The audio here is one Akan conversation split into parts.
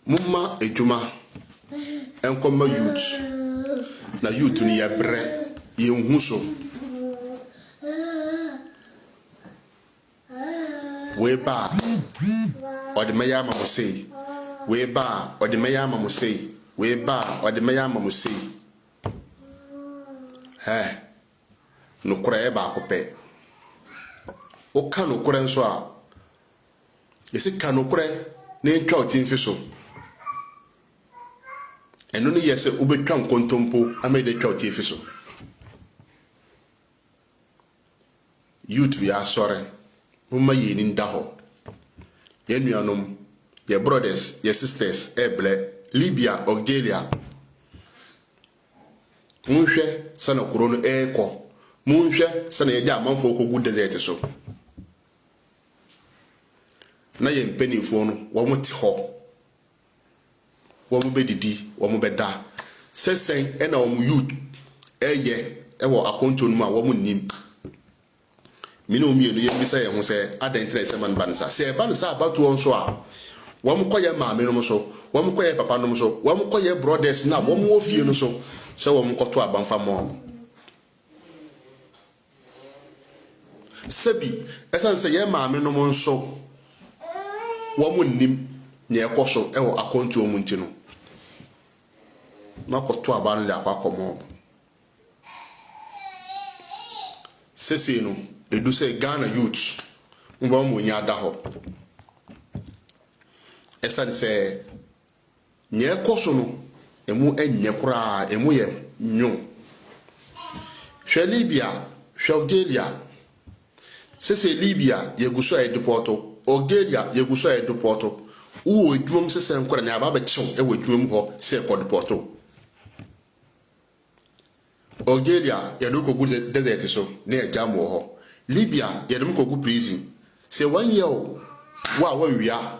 Mumma ejuma enkoma youth na youth ni yebre ye nhuso we ba odemeya mamosei we ba odemeya mamosei we ba odemeya mamosei no kura e ba ko pe o ka no kura nso a yesi ka no kura na ntwa otin fi so eno ni yese ubetwa nkontompo amede twa otin fi so youth ya sore mumma yeni ndaho ye nuanom ye brothers ye sisters eble Libya Algeria munhwe sana kurono eko munhwe sana ye dia manfo ko gu desert so na ye mpenifo no wo muti ho wo mu bedidi wo mu beda sesen ena wo mu youth eye ewo akonto no ma wo mu nim mini omi enu ye bisa ye ho se adentre se man bansa se bansa abatu on so a wo mu koye maame no so wo mu koye papa no so wo mu koye brothers na wo mu ofie no so se wo mu koto abanfa mo sebi esan se ye maame no mo so wo mu nim nye ekoso ewo akonto mu ntino na koto aban le akwakomo sese no edu se Ghana youth mbo mo nya da ho esan se nye ekoso no emu enye kura emu ye nyu hwe Libya hwe Algeria sese Libya yeguso e deporto Algeria yeguso e deporto uwo edwum sese nkora ne aba ba chew e wedwum ho se ko deporto Algeria yedu ko good desert so ne egamo ho Libya yedu ko good prison se 1 year wa wia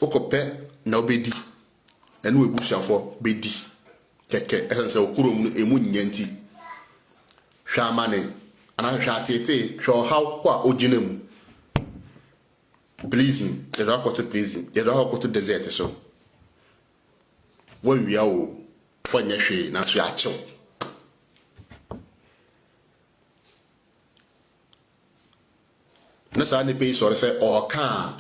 okope na obedi enu ebusuafo bedi keke esense okurom no emu nyanti hwamane ana hwatete hwo haw kwa oginamu prison yedu akoto prison yedu akoto desert so wia o kwanya hwe na so achew na sa ne pe sore se oka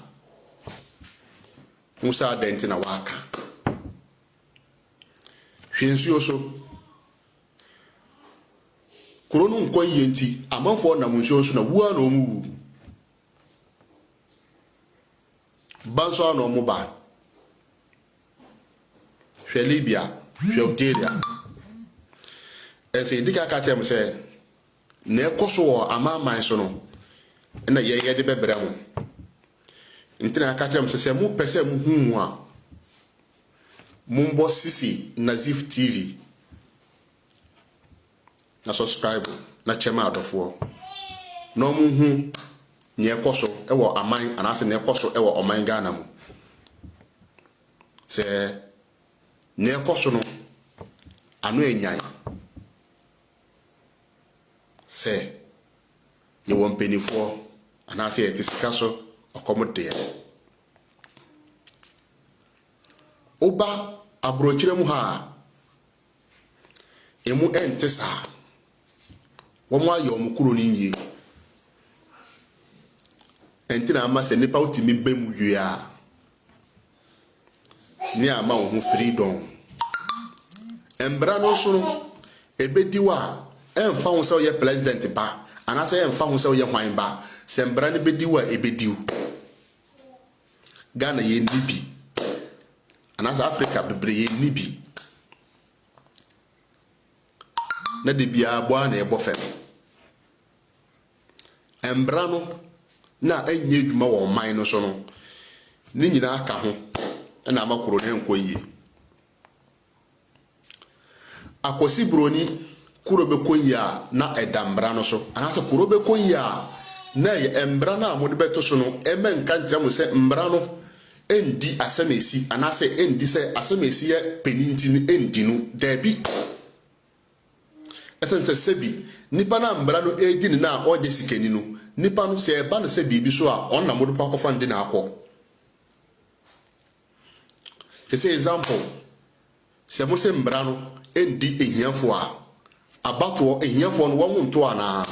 musa denti na waka hwensuo so koronu nkon yenti amanfo na munsuo so na wua na omu banso na omu ba hwe Libya hwe Algeria ense dika ka tem se na ekoso amaman so no na ye de bebere mo ntina aka kire msese mu pese mu hu a mumbo sisi Nazif TV na subscribe na chema adofo no mu hu ne ekoso ewo aman anase ne ekoso ewo oman Ghana mu se ne ekoso no anu enyan se ye won penifo anase etisika so okomode oba abrochire mu ha emu entesa wo mu ayo mu kuro ni nyi entina ama se nipa utimi bemu wia ni ama wo freedom embra no so no ebediwa emfa ho se ye president ba anase emfa ho se ye hwan ba se embra ne bediwa ebediu Ghana ye nibi anasa Africa bebre ye nibi na de bia boa na ebo fem embra no na enye adwuma wo man no so no ni nyina aka ho na makoro ne nkoyi akosi broni kuro be koya na edambra no so anasa kuro be koya na ye embra na amode beto so no emen kan jam se mbra no endi asemesi anase endi se asemesi ye peninti ni endi no debi esense sebi nipa na mbra no edi ni na oje sikeni no nipa no se ba na se bibi so a on na modu pa kofa ndi na akọ Say example. Se mo se mbra no endi ehiafo a abato ehiafo no wo nto ana.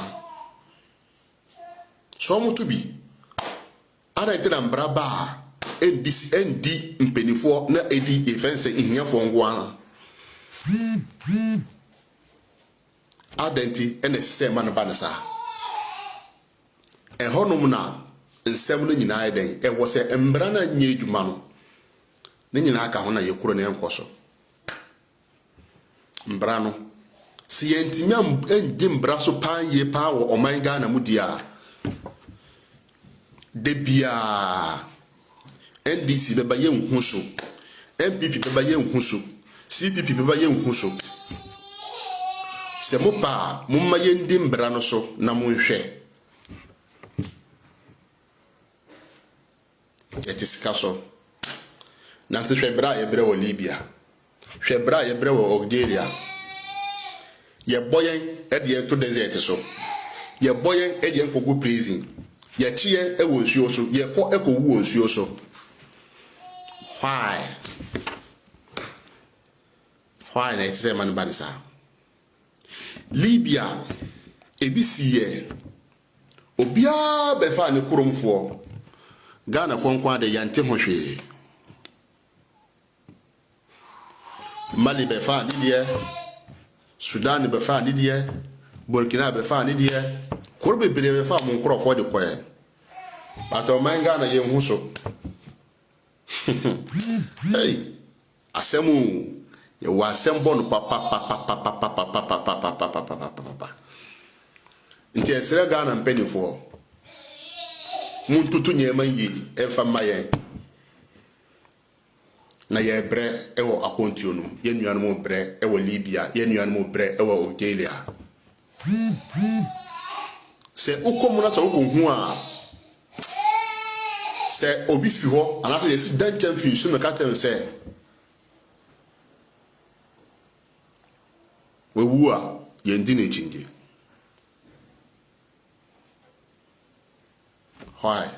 So mo to bi. Ara ite na mbra ba endi mpenifo na edi efense ehiafo ngo ana. Adenti ene se man ba na sa. Ehonum na nsem no nyina eden e wo se mbra na nya eduma no. Ne nyina aka ho na yekuro na enkoso. Mbra no si yentimia endi mbra so pan ye pa wo oman Ghana mu dia de bia NDC beba ye nhu so MPP beba ye nhu so CPP beba ye nhu so se mo pa mo ma ye ndi mbra no so na mo nhwe etisika so na nti hwe bra ye bre wo Libya hwe bra ye bre wo Algeria ye boyen e to desert so ye boyen e de nkogu prison ye tie e wo nsuo so ye ko e ko wu nsuo so why na ite man banisa Libya ebisiye obia be fa ne kuromfo Ghana fo nkwa de yante ho hwe Mali be fa ni die Sudan be fa ni die Burkina be fa ni die Korbe bele be fa mon krofo de koye Pato manga na ye hu so Hey asemu ye wa asembo no papa Nti esere Ghana mpenifo Muntutu nyema yi emfa maye na ye bre ewo akontio no ye nuanu bre ewo Libya ye nuanu bre ewo Algeria se ukomu na so ukohu a se obi fi ho anase ye si dan champion so me ka tem se we wu a ye ndi na chinge why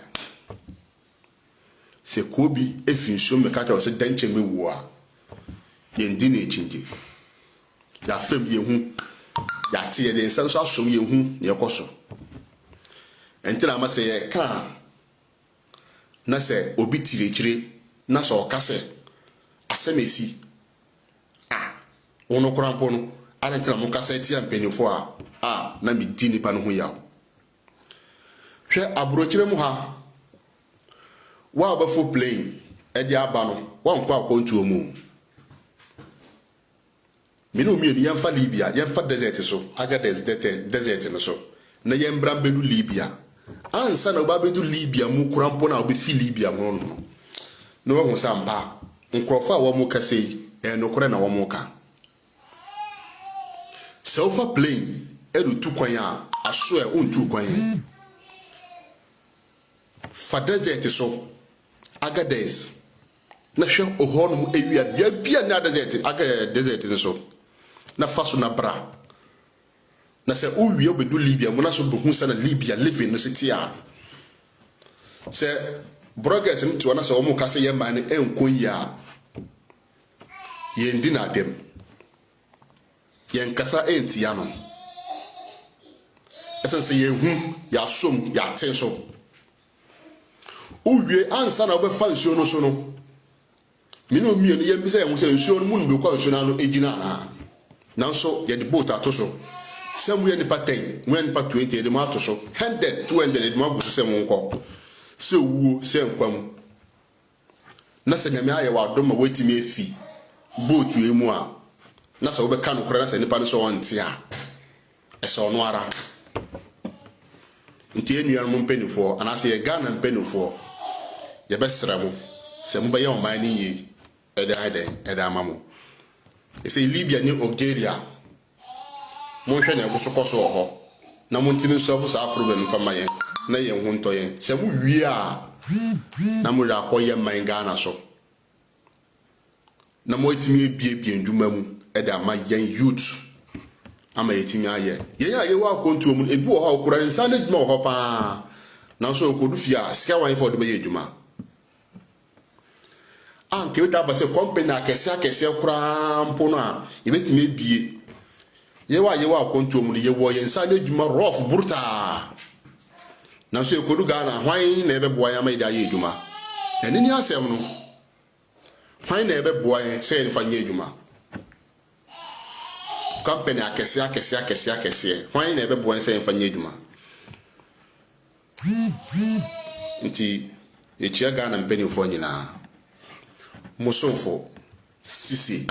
se kobi efinso me ka se dan cheme wu a ye ndi na chinge ya fem ye hu ya tie de nsanso asom ye hu ye koso entina ma se ye ka na se obi tirechire na so kase asemesi wono krampo no anentina mo kase tie ampenifo na mi di nipa no hu yawo hwe abrochire mu ha wa ba fo plane e di aba no wa nkwa akontuo mu minu mi yemfa Libya yemfa desert so aga desert no so na yembra bedu Libya ansa na ba bedu Libya mu kurampo na obi fi Libya mu no wo samba nkrofa wa mu kasei no kore na wo mu ka selfa plane edu tukwan a aso e untu kwan fa desert so aga des na hwe ohonum ewia ya bia na desert aga desert no so na faso na bra na se uwie obedu Libya mo na so behu sa na Libya living no city a se bloggers nto na se omo ka se ye man enkon ya ye ndi na dem ye nkasa enti ya no esense ye hu ya som ya ten so uwie ansa na obefa nsuo no so no mino mie no ye mbisa ye hu se nsuo no mu no be kwa nsuo na no ejina na nanso ye de boat atoso sem we ni paten we ni pa 20 de ma atoso 100 200 de ma guso sem nko se wuo se nkwam na se nyame aye wa dom ma wetimi efi boat we mu a na se obe ka no kora na se nipa no so wonte a ese ono ara nti enuan mo mpenifo anase ye Ghana mpenifo ye besra mo se mo be ye o man ni yi ede amamo ese Libya ni Algeria mo hwe na kosokoso ho na mo ntini so sa problem fa maye na ye hu nto ye se mo wi a na mo ra koye man Ghana so na mo etimi ebie ndwuma mu e da ma yen youth ama etimi aye ye aye wa kontu mu ebi wo ha okura nsa na dwuma ho pa na so okodu fia sika wan for de be ye dwuma anke weta ba se company akese kura mpo no a yebetime bie yewa akonto mu yewo yensa na adwuma rough bruta na so ekodu Ghana hwan na ebeboa ya mai da ye adwuma eni ni asem no hwan na ebeboa ye se nfa nye adwuma company akese hwan na ebeboa se nfa nye adwuma nti echia Ghana mpenifo nyina Musonfo Sisi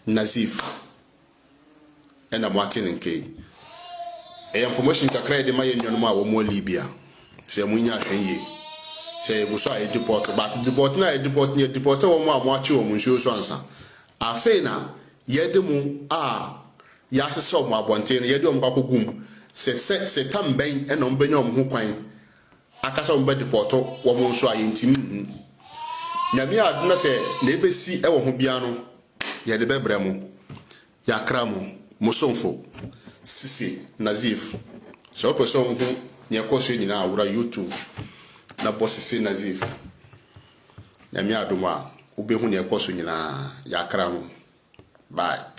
Nazif ena Martin nke information kakra de maye nyono ma wo mo Libya se munya kenye se buso a deport but deport na deport wo mo amoache wo nsuo so ansa afena yede mu a ya sese wo abonte no yede wo kwakogum se tamben ena mbenya wo ho kwan akasa wo be deport wo mo nso a yentimi nyame aduna se na ebesi e wo ho bia no yede bebre mu yakra mu Musonfo Sisi Nazif so person hu ne akoso nyina awura YouTube na boss Sisi Nazif nyame aduma obehu ne akoso nyina yakra mu bye.